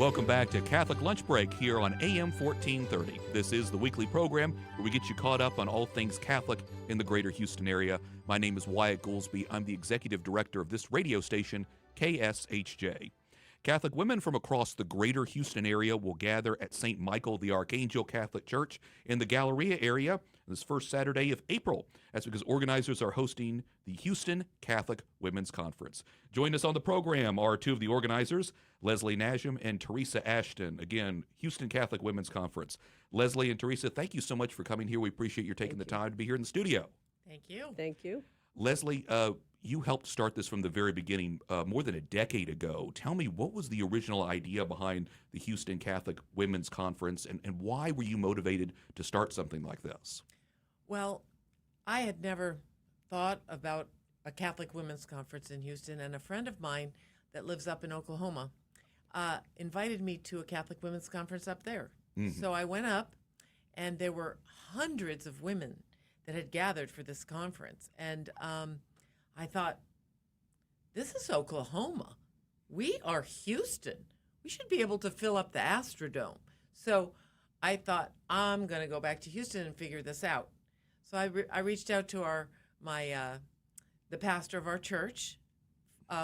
Welcome back to Catholic Lunch Break here on AM 1430. This is the weekly program where we get you caught up on all things Catholic in the greater Houston area. My name is Wyatt Goolsby. I'm the executive director of this radio station, KSHJ. Catholic women from across the greater Houston area will gather at St. Michael the Archangel Catholic Church in the Galleria area this first Saturday of April. That's because organizers are hosting the Houston Catholic Women's Conference. Join us on the program are two of the organizers, Najm and Theresa Ashton. Again, Houston Catholic Women's Conference. Leslie and Theresa, thank you so much for coming here. We appreciate your taking the time to be here in the studio. Thank you. Thank you. Leslie, you helped start this from the very beginning more than a decade ago. Tell me, what was the original idea behind the Houston Catholic Women's Conference, and why were you motivated to start something like this? Well, I had never thought about a Catholic Women's Conference in Houston, and a friend of mine that lives up in Oklahoma invited me to a Catholic Women's Conference up there. Mm-hmm. So I went up, and there were hundreds of women that had gathered for this conference. And I thought, this is Oklahoma. We are Houston. We should be able to fill up the Astrodome. So I thought, I'm going to go back to Houston and figure this out. So I reached out to the pastor of our church,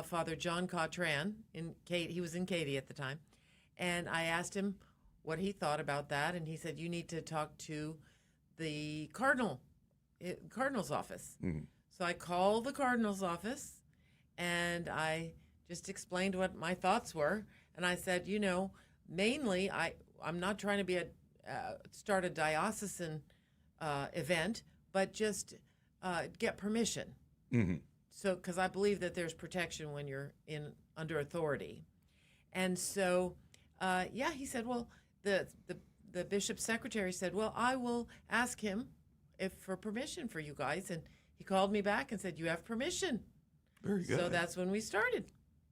Father John Cautran. He was in Katy at the time. And I asked him what he thought about that. And he said, you need to talk to the Cardinal's office. Mm-hmm. So I called the Cardinal's office, and I just explained what my thoughts were. And I said, mainly I'm not trying to start a diocesan event, but just get permission. Mm-hmm. So, because I believe that there's protection when you're under authority. And so, he said, well, the bishop's secretary said, well, I will ask him for permission for you guys. And he called me back and said, you have permission. Very good. So that's when we started.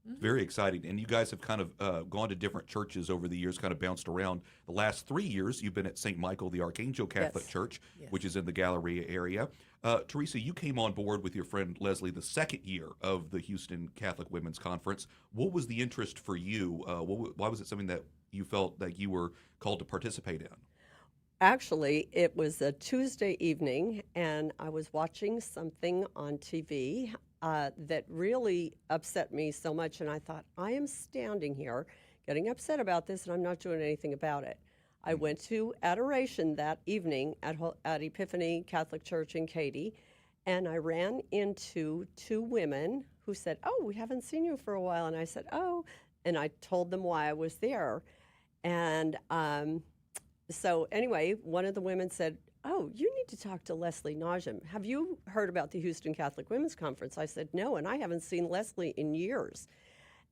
Mm-hmm. Very exciting. And you guys have kind of gone to different churches over the years, kind of bounced around. The last 3 years, you've been at St. Michael the Archangel Catholic Church, which is in the Galleria area. Theresa, you came on board with your friend Leslie the second year of the Houston Catholic Women's Conference. What was the interest for you? Why was it something that you felt that you were called to participate in? Actually, it was a Tuesday evening, and I was watching something on TV that really upset me so much, and I thought, I am standing here getting upset about this, and I'm not doing anything about it. I went to adoration that evening at Epiphany Catholic Church in Katy, and I ran into two women who said, oh, we haven't seen you for a while, and I said, oh, and I told them why I was there, and so anyway, one of the women said, oh, you need to talk to Leslie Najm. Have you heard about the Houston Catholic Women's Conference? I said, no, and I haven't seen Leslie in years.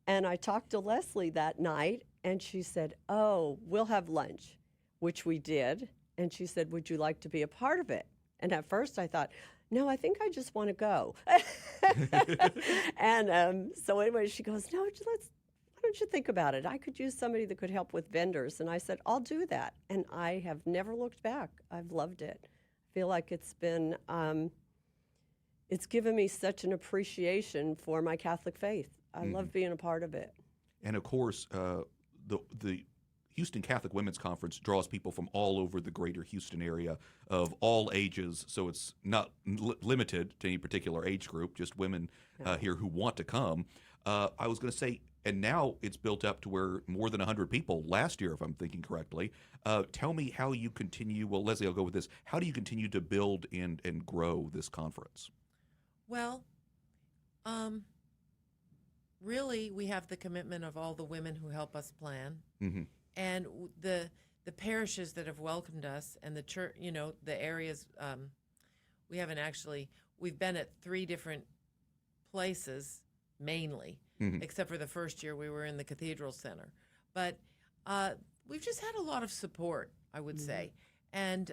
And I talked to Leslie that night, and she said, oh, we'll have lunch, which we did. And she said, would you like to be a part of it? And at first I thought, no, I think I just want to go. And so anyway, she goes, no, why don't you think about it? I could use somebody that could help with vendors. And I said, I'll do that. And I have never looked back. I've loved it. I feel like it's been, it's given me such an appreciation for my Catholic faith. I love being a part of it. And of course, the Houston Catholic Women's Conference draws people from all over the greater Houston area of all ages, so it's not limited to any particular age group, just women here who want to come. I was going to say, and now it's built up to where more than 100 people last year, if I'm thinking correctly. Tell me how you continue, well, Leslie, I'll go with this. How do you continue to build and grow this conference? Well, really, we have the commitment of all the women who help us plan. Mm-hmm. And the parishes that have welcomed us, and the church, the areas, we've been at 3 different places mainly, except for the first year we were in the Cathedral Center. But we've just had a lot of support, I would say. And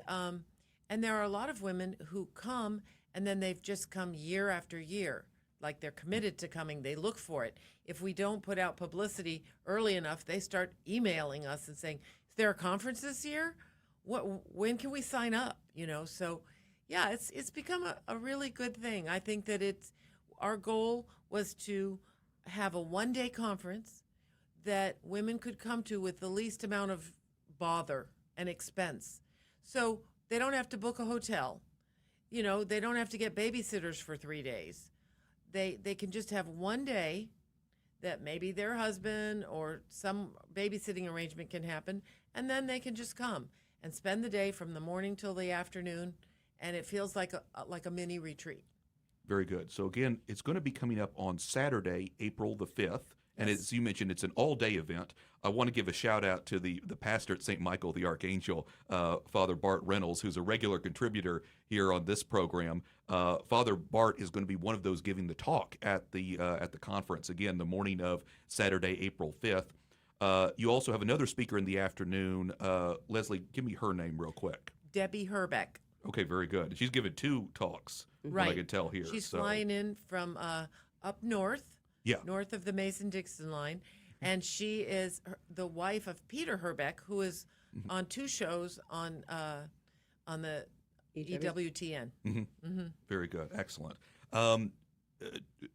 there are a lot of women who come, and then they've just come year after year. Like they're committed to coming, they look for it. If we don't put out publicity early enough, they start emailing us and saying, is there a conference this year? When can we sign up? So yeah, it's become a really good thing. I think that our goal was to have a one-day conference that women could come to with the least amount of bother and expense. So they don't have to book a hotel. You know, they don't have to get babysitters for 3 days. They can just have one day that maybe their husband or some babysitting arrangement can happen, and then they can just come and spend the day from the morning till the afternoon, and it feels like a mini retreat. Very good. So again, it's going to be coming up on Saturday, April the 5th. And Yes. as you mentioned, it's an all-day event. I want to give a shout-out to the pastor at St. Michael the Archangel, Father Bart Reynolds, who's a regular contributor here on this program. Father Bart is going to be one of those giving the talk at the conference, again, the morning of Saturday, April 5th. You also have another speaker in the afternoon. Leslie, give me her name real quick. Debbie Herbeck. Okay, very good. She's given 2 talks, from what I Right. can tell here. She's so. flying in from up north. Yeah. North of the Mason-Dixon line, and she is the wife of Peter Herbeck, who is on 2 shows on the EWTN. Very good. Excellent.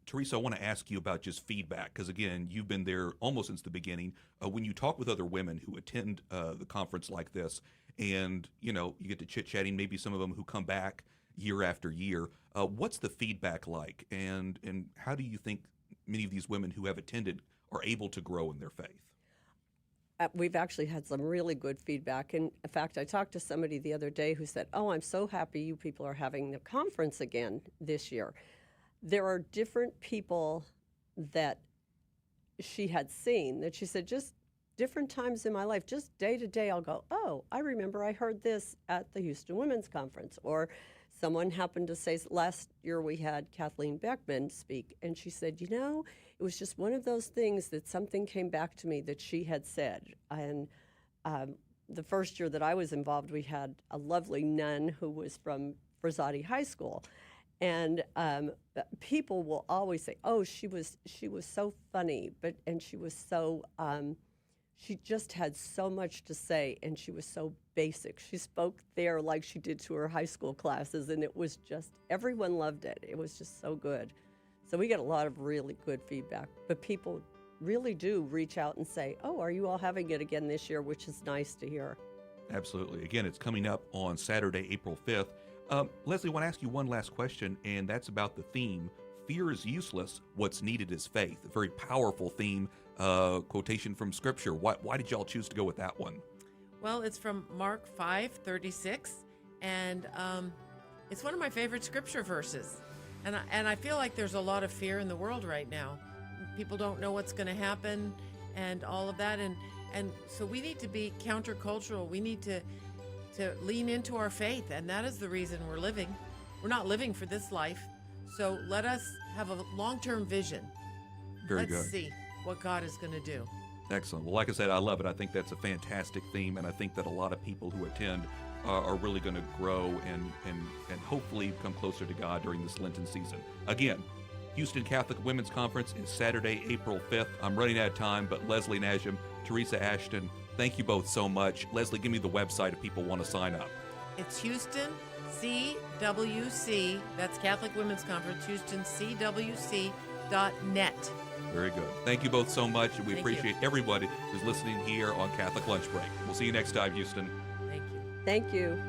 Theresa, I want to ask you about just feedback, because again, you've been there almost since the beginning. When you talk with other women who attend the conference like this, and you get to chit-chatting, maybe some of them who come back year after year, what's the feedback like, and how do you think many of these women who have attended are able to grow in their faith? We've actually had some really good feedback. And in fact, I talked to somebody the other day who said, "Oh, I'm so happy you people are having the conference again this year." There are different people that she had seen that she said, just different times in my life, just day to day, I'll go, "Oh, I remember I heard this at the Houston Women's Conference." Or someone happened to say, last year we had Kathleen Beckman speak, and she said, it was just one of those things that something came back to me that she had said. And the first year that I was involved, we had a lovely nun who was from Frazzati High School. And people will always say, "Oh, she was so funny," and she was so she just had so much to say, and she was so basic. She spoke there like she did to her high school classes, and it was just, everyone loved it. It was just so good. So we get a lot of really good feedback, but people really do reach out and say, "Oh, are you all having it again this year?" which is nice to hear. Absolutely. Again, it's coming up on Saturday, April 5th. Leslie, I want to ask you one last question, and that's about the theme, "Fear is useless, what's needed is faith." A very powerful theme, quotation from Scripture. Why did y'all choose to go with that one? Well, it's from Mark 5:36, and it's one of my favorite Scripture verses. And I feel like there's a lot of fear in the world right now. People don't know what's going to happen and all of that. And so we need to be countercultural. We need to lean into our faith. And that is the reason we're living. We're not living for this life. So let us have a long-term vision. Very good. Let's see what God is going to do. Excellent. Well, like I said, I love it. I think that's a fantastic theme, and I think that a lot of people who attend are really going to grow and hopefully come closer to God during this Lenten season. Again, Houston Catholic Women's Conference is Saturday, April 5th. I'm running out of time, but Leslie Najm, Theresa Ashton, thank you both so much. Leslie, give me the website if people want to sign up. It's Houston CWC, that's Catholic Women's Conference, HoustonCWC.net. Very good. Thank you both so much, and we Thank you. appreciate everybody who's listening here on Catholic Lunch Break. We'll see you next time, Houston. Thank you. Thank you.